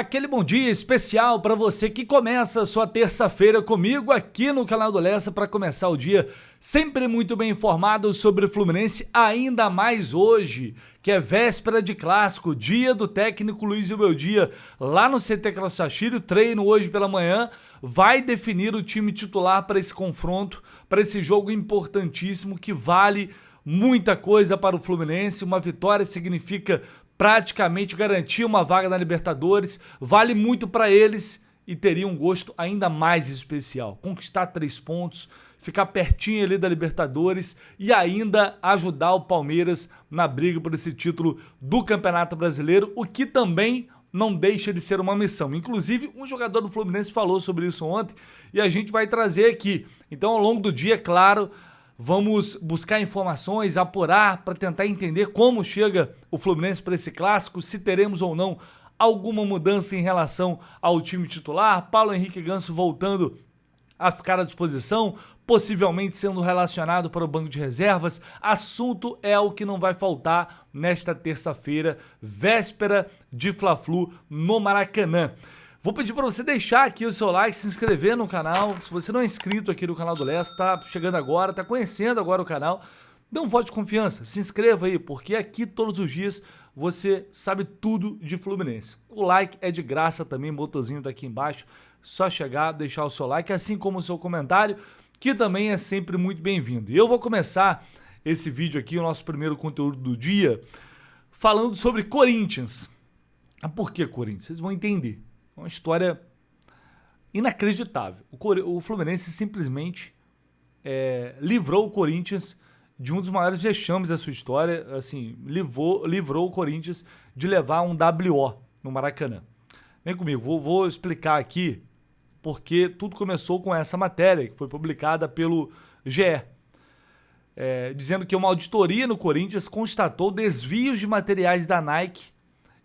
Aquele bom dia especial para você que começa a sua terça-feira comigo aqui no canal do Lessa para começar o dia sempre muito bem informado sobre o Fluminense, ainda mais hoje, que é véspera de clássico, dia do técnico Luiz Beldia, lá no CT Calçachiro. O treino hoje pela manhã vai definir o time titular para esse confronto, para esse jogo importantíssimo que vale muita coisa para o Fluminense. Uma vitória significa praticamente garantir uma vaga na Libertadores, vale muito para eles e teria um gosto ainda mais especial. Conquistar 3 pontos, ficar pertinho ali da Libertadores e ainda ajudar o Palmeiras na briga por esse título do Campeonato Brasileiro, o que também não deixa de ser uma missão. Inclusive, um jogador do Fluminense falou sobre isso ontem e a gente vai trazer aqui. Então, ao longo do dia, claro, vamos buscar informações, apurar para tentar entender como chega o Fluminense para esse clássico, se teremos ou não alguma mudança em relação ao time titular. Paulo Henrique Ganso voltando a ficar à disposição, possivelmente sendo relacionado para o banco de reservas. Assunto é o que não vai faltar nesta terça-feira, véspera de Fla-Flu no Maracanã. Vou pedir para você deixar aqui o seu like, se inscrever no canal. Se você não é inscrito aqui no canal do Lessa, tá chegando agora, tá conhecendo agora o canal, dê um voto de confiança, se inscreva aí, porque aqui todos os dias você sabe tudo de Fluminense. O like é de graça também, o botãozinho tá aqui embaixo, só chegar, deixar o seu like, assim como o seu comentário, que também é sempre muito bem-vindo. E eu vou começar esse vídeo aqui, o nosso primeiro conteúdo do dia, falando sobre Corinthians. Por que Corinthians? Vocês vão entender. É uma história inacreditável. O Fluminense simplesmente livrou o Corinthians de um dos maiores vexames da sua história. Assim, livrou o Corinthians de levar um WO no Maracanã. Vem comigo, vou explicar aqui porque tudo começou com essa matéria que foi publicada pelo GE. Dizendo que uma auditoria no Corinthians constatou desvios de materiais da Nike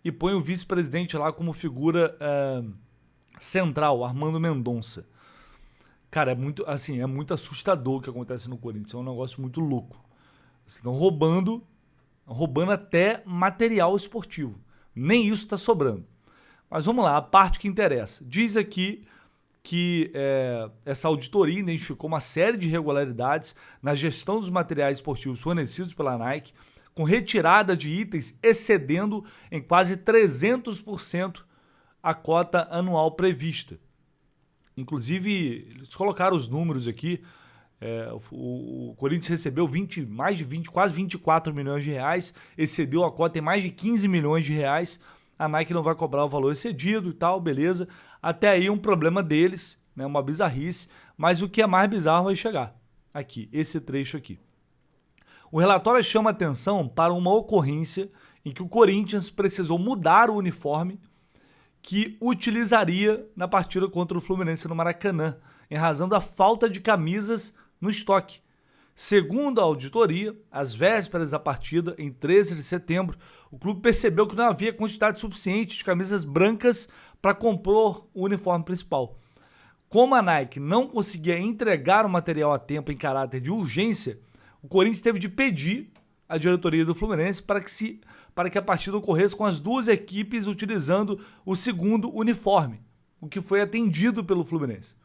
e põe o vice-presidente lá como figura central, Armando Mendonça. Cara, é muito assustador o que acontece no Corinthians, é um negócio muito louco. Estão roubando até material esportivo. Nem isso está sobrando. Mas vamos lá, a parte que interessa. Diz aqui que essa auditoria identificou uma série de irregularidades na gestão dos materiais esportivos fornecidos pela Nike, com retirada de itens excedendo em quase 300% a cota anual prevista. Inclusive, eles colocaram os números aqui, o Corinthians recebeu quase 24 milhões de reais, excedeu a cota em mais de 15 milhões de reais, a Nike não vai cobrar o valor excedido e tal, beleza. Até aí um problema deles, né, uma bizarrice, mas o que é mais bizarro vai chegar aqui, esse trecho aqui. O relatório chama atenção para uma ocorrência em que o Corinthians precisou mudar o uniforme que utilizaria na partida contra o Fluminense no Maracanã, em razão da falta de camisas no estoque. Segundo a auditoria, às vésperas da partida, em 13 de setembro, o clube percebeu que não havia quantidade suficiente de camisas brancas para compor o uniforme principal. Como a Nike não conseguia entregar o material a tempo em caráter de urgência, o Corinthians teve de pedir à diretoria do Fluminense para que a partida ocorresse com as duas equipes utilizando o segundo uniforme, o que foi atendido pelo Fluminense.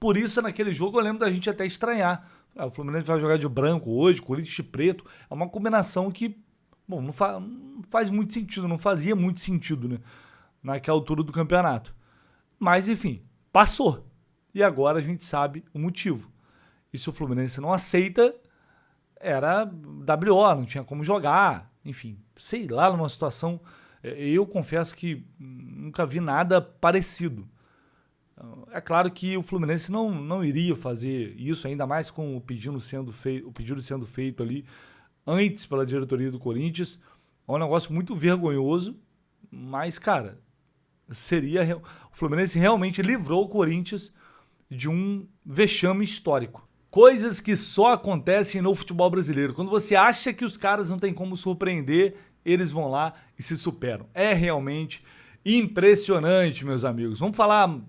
Por isso, naquele jogo, eu lembro da gente até estranhar. O Fluminense vai jogar de branco hoje, Corinthians de preto. É uma combinação que não faz muito sentido, não fazia muito sentido, né, naquela altura do campeonato. Mas, enfim, passou. E agora a gente sabe o motivo. E se o Fluminense não aceita, era WO, não tinha como jogar. Enfim, sei lá, numa situação... Eu confesso que nunca vi nada parecido. É claro que o Fluminense não iria fazer isso, ainda mais com o pedido sendo feito ali antes pela diretoria do Corinthians. É um negócio muito vergonhoso, mas, cara, o Fluminense realmente livrou o Corinthians de um vexame histórico. Coisas que só acontecem no futebol brasileiro. Quando você acha que os caras não tem como surpreender, eles vão lá e se superam. É realmente impressionante, meus amigos. Vamos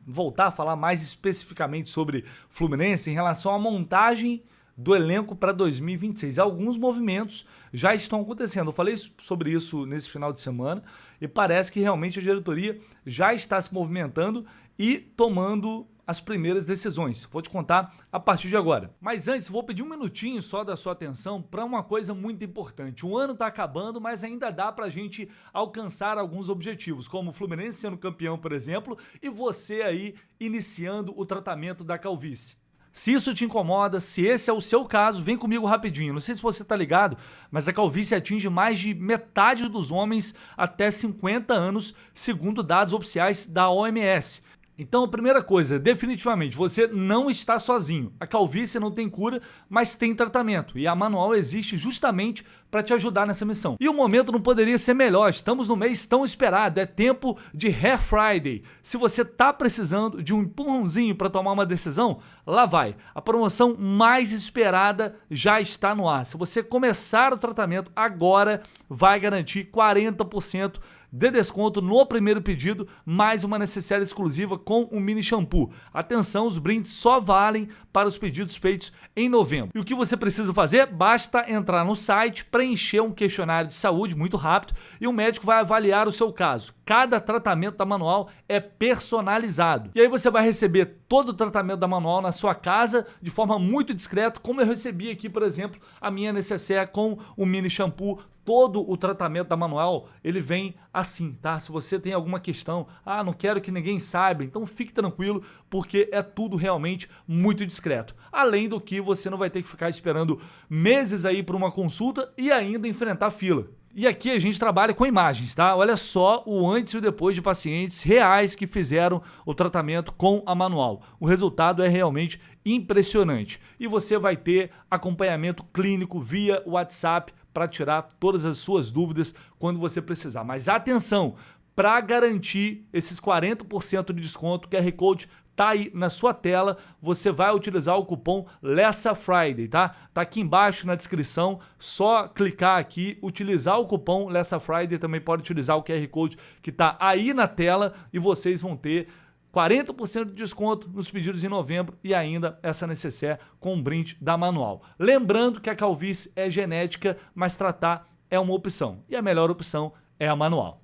voltar a falar mais especificamente sobre Fluminense em relação à montagem do elenco para 2026. Alguns movimentos já estão acontecendo. Eu falei sobre isso nesse final de semana e parece que realmente a diretoria já está se movimentando e tomando as primeiras decisões. Vou te contar a partir de agora. Mas antes, vou pedir um minutinho só da sua atenção para uma coisa muito importante. O ano está acabando, mas ainda dá para a gente alcançar alguns objetivos, como o Fluminense sendo campeão, por exemplo, e você aí iniciando o tratamento da calvície. Se isso te incomoda, se esse é o seu caso, vem comigo rapidinho. Não sei se você tá ligado, mas a calvície atinge mais de metade dos homens até 50 anos, segundo dados oficiais da OMS. Então, a primeira coisa, definitivamente, você não está sozinho. A calvície não tem cura, mas tem tratamento. E a Manual existe justamente para te ajudar nessa missão. E o momento não poderia ser melhor. Estamos no mês tão esperado. É tempo de Hair Friday. Se você está precisando de um empurrãozinho para tomar uma decisão, lá vai. A promoção mais esperada já está no ar. Se você começar o tratamento agora, vai garantir 40% de desconto no primeiro pedido, mais uma necessaire exclusiva com um mini shampoo. Atenção, os brindes só valem para os pedidos feitos em novembro. E o que você precisa fazer? Basta entrar no site, preencher um questionário de saúde muito rápido e o médico vai avaliar o seu caso. Cada tratamento da Manual é personalizado. E aí você vai receber todo o tratamento da Manual na sua casa de forma muito discreta, como eu recebi aqui, por exemplo, a minha necessaire com o mini shampoo. Todo o tratamento da Manual, ele vem assim, tá? Se você tem alguma questão, não quero que ninguém saiba, então fique tranquilo, porque é tudo realmente muito discreto. Além do que você não vai ter que ficar esperando meses aí por uma consulta e ainda enfrentar fila. E aqui a gente trabalha com imagens, tá? Olha só o antes e o depois de pacientes reais que fizeram o tratamento com a Manual. O resultado é realmente impressionante. E você vai ter acompanhamento clínico via WhatsApp para tirar todas as suas dúvidas quando você precisar. Mas atenção, para garantir esses 40% de desconto, o QR Code tá aí na sua tela, você vai utilizar o cupom LessaFriday, tá? Tá aqui embaixo na descrição, só clicar aqui, utilizar o cupom LessaFriday, também pode utilizar o QR Code que tá aí na tela e vocês vão ter 40% de desconto nos pedidos em novembro e ainda essa necessaire com um brinde da Manual. Lembrando que a calvície é genética, mas tratar é uma opção. E a melhor opção é a Manual.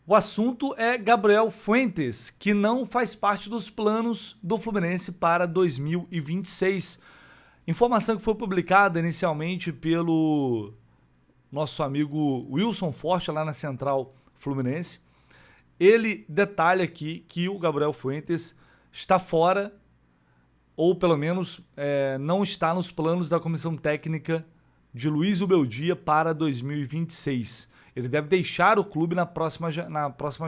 O assunto é Gabriel Fuentes, que não faz parte dos planos do Fluminense para 2026. Informação que foi publicada inicialmente pelo nosso amigo Wilson Forte lá na Central Fluminense. Ele detalha aqui que o Gabriel Fuentes está fora, ou pelo menos não está nos planos da comissão técnica de Luiz Ubeldia para 2026. Ele deve deixar o clube na próxima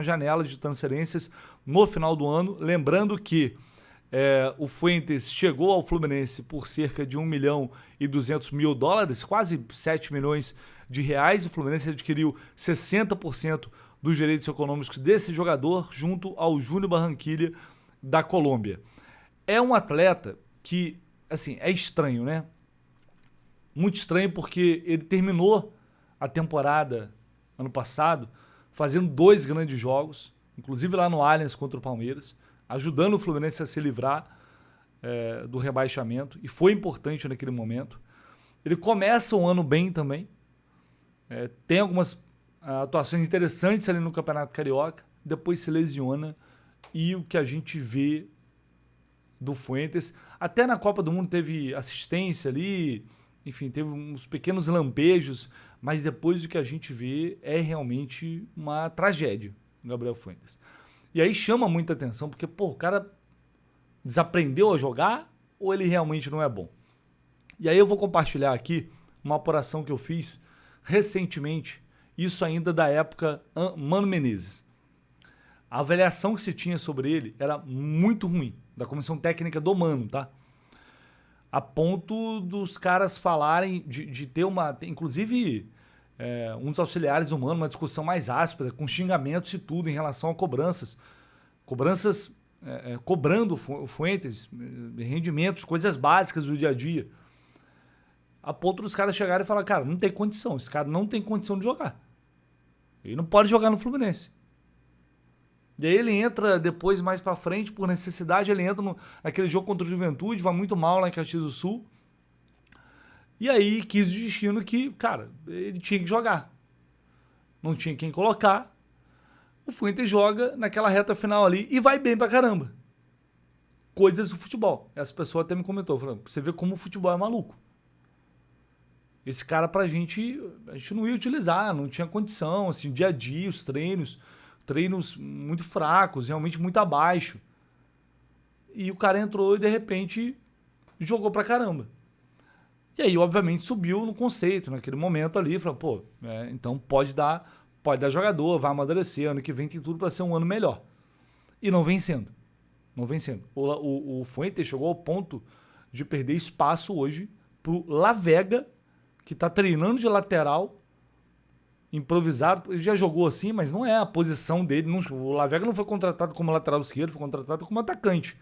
janela de transferências no final do ano. Lembrando que o Fuentes chegou ao Fluminense por cerca de $1.200.000, quase 7 milhões de reais. O Fluminense adquiriu 60% dos direitos econômicos desse jogador junto ao Júnior Barranquilla da Colômbia. É um atleta que, assim, é estranho, né? Muito estranho porque ele terminou a temporada ano passado fazendo 2 grandes jogos, inclusive lá no Allianz contra o Palmeiras, ajudando o Fluminense a se livrar do rebaixamento, e foi importante naquele momento. Ele começa o ano bem também, tem algumas atuações interessantes ali no Campeonato Carioca, depois se lesiona, e o que a gente vê do Fuentes, até na Copa do Mundo teve assistência ali, enfim, teve uns pequenos lampejos, mas depois o que a gente vê é realmente uma tragédia, o Gabriel Fuentes. E aí chama muita atenção, porque o cara desaprendeu a jogar ou ele realmente não é bom? E aí eu vou compartilhar aqui uma apuração que eu fiz recentemente, isso ainda da época Mano Menezes. A avaliação que se tinha sobre ele era muito ruim, da comissão técnica do Mano, tá? A ponto dos caras falarem de ter inclusive um dos auxiliares do Mano, uma discussão mais áspera, com xingamentos e tudo em relação a cobranças. Cobrando Fuentes, rendimentos, coisas básicas do dia a dia. A ponto dos caras chegarem e falar, cara, não tem condição, esse cara não tem condição de jogar. Ele não pode jogar no Fluminense. E aí ele entra depois, mais pra frente, por necessidade, ele entra naquele jogo contra o Juventude, vai muito mal lá em Caxias do Sul. E aí quis o destino que, cara, ele tinha que jogar. Não tinha quem colocar. O Fuentes joga naquela reta final ali e vai bem pra caramba. Coisas do futebol. Essa pessoa até me comentou, falando, você vê como o futebol é maluco. Esse cara a gente não ia utilizar, não tinha condição, assim, dia a dia, os treinos muito fracos, realmente muito abaixo. E o cara entrou e de repente jogou pra caramba. E aí, obviamente, subiu no conceito naquele momento ali, falou, pô, então pode dar jogador, vai amadurecer, ano que vem tem tudo para ser um ano melhor. E não vem sendo. Não vem sendo. O Fuentes chegou ao ponto de perder espaço hoje pro Lavega, que tá treinando de lateral, improvisado. Ele já jogou assim, mas não é a posição dele. O Lavega não foi contratado como lateral esquerdo, foi contratado como atacante.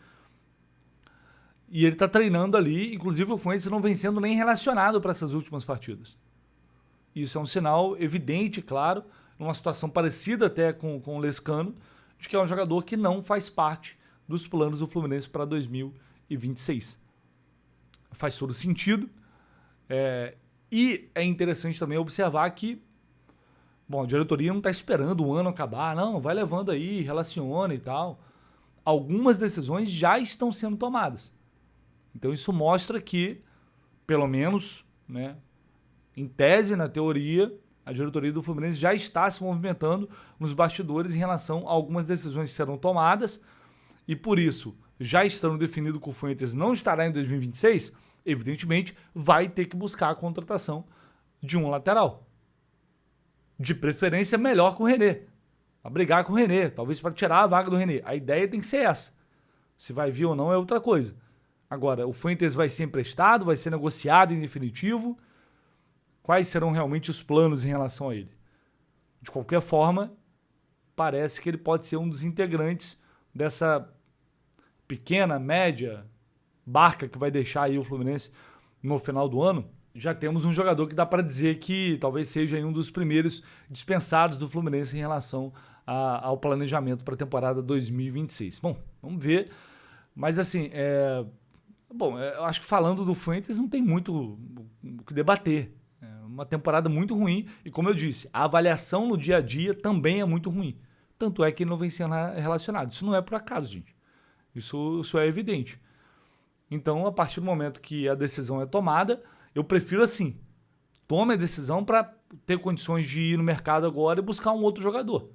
E ele tá treinando ali, inclusive o Fuentes não vem sendo nem relacionado para essas últimas partidas. Isso é um sinal evidente, claro, numa situação parecida até com o Lescano, de que é um jogador que não faz parte dos planos do Fluminense para 2026. Faz todo sentido. E é interessante também observar que, bom, a diretoria não está esperando o ano acabar, não, vai levando aí, relaciona e tal. Algumas decisões já estão sendo tomadas. Então isso mostra que, pelo menos, né, em tese, na teoria, a diretoria do Fluminense já está se movimentando nos bastidores em relação a algumas decisões que serão tomadas e, por isso, já estando definido que o Fuentes não estará em 2026, evidentemente, vai ter que buscar a contratação de um lateral. De preferência, melhor com o René. Para brigar com o René, talvez para tirar a vaga do René. A ideia tem que ser essa. Se vai vir ou não é outra coisa. Agora, o Fuentes vai ser emprestado, vai ser negociado em definitivo. Quais serão realmente os planos em relação a ele? De qualquer forma, parece que ele pode ser um dos integrantes dessa pequena, média barca que vai deixar aí o Fluminense no final do ano. Já temos um jogador que dá para dizer que talvez seja um dos primeiros dispensados do Fluminense em relação ao planejamento para a temporada 2026. Bom, vamos ver. Mas assim, eu acho que falando do Fuentes não tem muito o que debater. É uma temporada muito ruim e, como eu disse, a avaliação no dia a dia também é muito ruim. Tanto é que ele não vem sendo relacionado. Isso não é por acaso, gente. Isso é evidente. Então, a partir do momento que a decisão é tomada, eu prefiro assim, tome a decisão para ter condições de ir no mercado agora e buscar um outro jogador.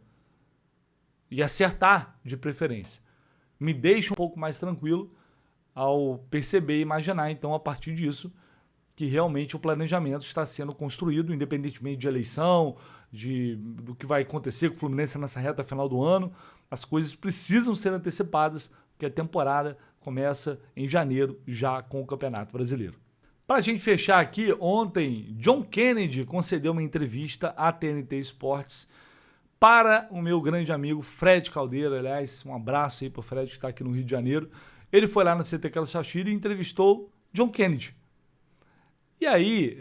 E acertar de preferência. Me deixa um pouco mais tranquilo ao perceber e imaginar, então, a partir disso, que realmente o planejamento está sendo construído, independentemente de eleição, do que vai acontecer com o Fluminense nessa reta final do ano. As coisas precisam ser antecipadas, porque a temporada começa em janeiro, já com o Campeonato Brasileiro. Para a gente fechar aqui, ontem, John Kennedy concedeu uma entrevista à TNT Esportes para o meu grande amigo Fred Caldeira. Aliás, um abraço aí para o Fred que está aqui no Rio de Janeiro. Ele foi lá no CT Carlos Chachira e entrevistou John Kennedy. E aí,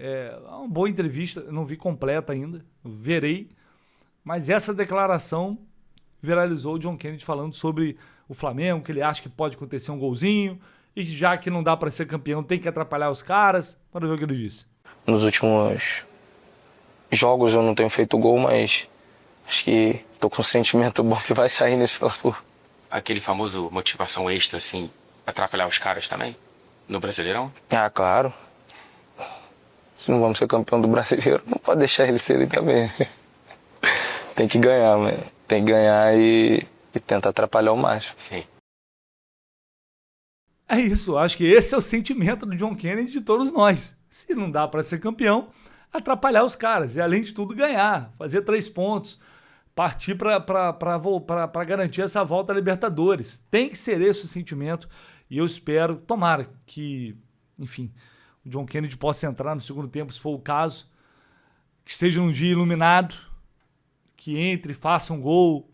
uma boa entrevista, não vi completa ainda, verei, mas essa declaração viralizou o John Kennedy falando sobre o Flamengo, que ele acha que pode acontecer um golzinho, e já que não dá para ser campeão, tem que atrapalhar os caras. Bora ver o que ele disse. Nos últimos jogos eu não tenho feito gol, mas acho que tô com um sentimento bom que vai sair nesse Fla-Flu. Aquele famoso motivação extra, assim, atrapalhar os caras também? No Brasileirão? Ah, claro. Se não vamos ser campeão do Brasileiro, não pode deixar eles serem também. Tem que ganhar, mano. Tem que ganhar e tentar atrapalhar o máximo. Sim. É isso, acho que esse é o sentimento do John Kennedy de todos nós. Se não dá para ser campeão, atrapalhar os caras e, além de tudo, ganhar, fazer 3 pontos, partir para garantir essa volta à Libertadores. Tem que ser esse o sentimento e eu espero, tomara que, enfim, o John Kennedy possa entrar no segundo tempo, se for o caso, que esteja um dia iluminado, que entre, faça um gol,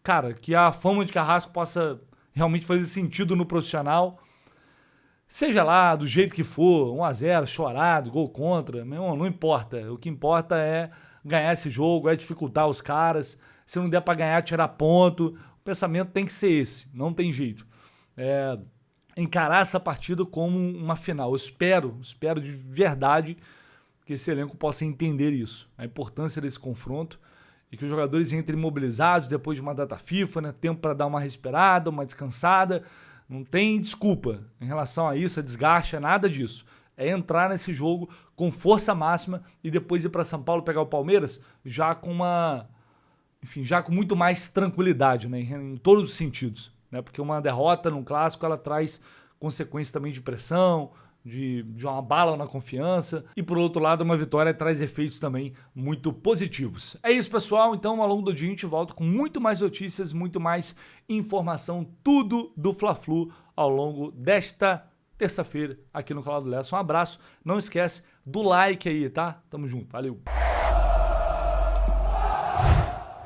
cara, que a fama de Carrasco possa realmente fazer sentido no profissional, seja lá do jeito que for, 1-0, chorado, gol contra, não importa, o que importa é ganhar esse jogo, é dificultar os caras, se não der para ganhar, tirar ponto. O pensamento tem que ser esse, não tem jeito. Encarar essa partida como uma final. Eu espero de verdade que esse elenco possa entender isso, a importância desse confronto e que os jogadores entrem mobilizados depois de uma data FIFA, né? Tempo para dar uma respirada, uma descansada. Não tem desculpa em relação a isso, a desgaste, é nada disso. É entrar nesse jogo com força máxima e depois ir para São Paulo pegar o Palmeiras já com já com muito mais tranquilidade, né? Em todos os sentidos, né? Porque uma derrota num clássico, ela traz consequências também de pressão, de uma bala na confiança. E por outro lado, uma vitória traz efeitos também muito positivos. É isso, pessoal. Então, ao longo do dia, a gente volta com muito mais notícias, muito mais informação, tudo do Fla-Flu ao longo desta terça-feira aqui no canal do Lessa. Um abraço. Não esquece do like aí, tá? Tamo junto. Valeu.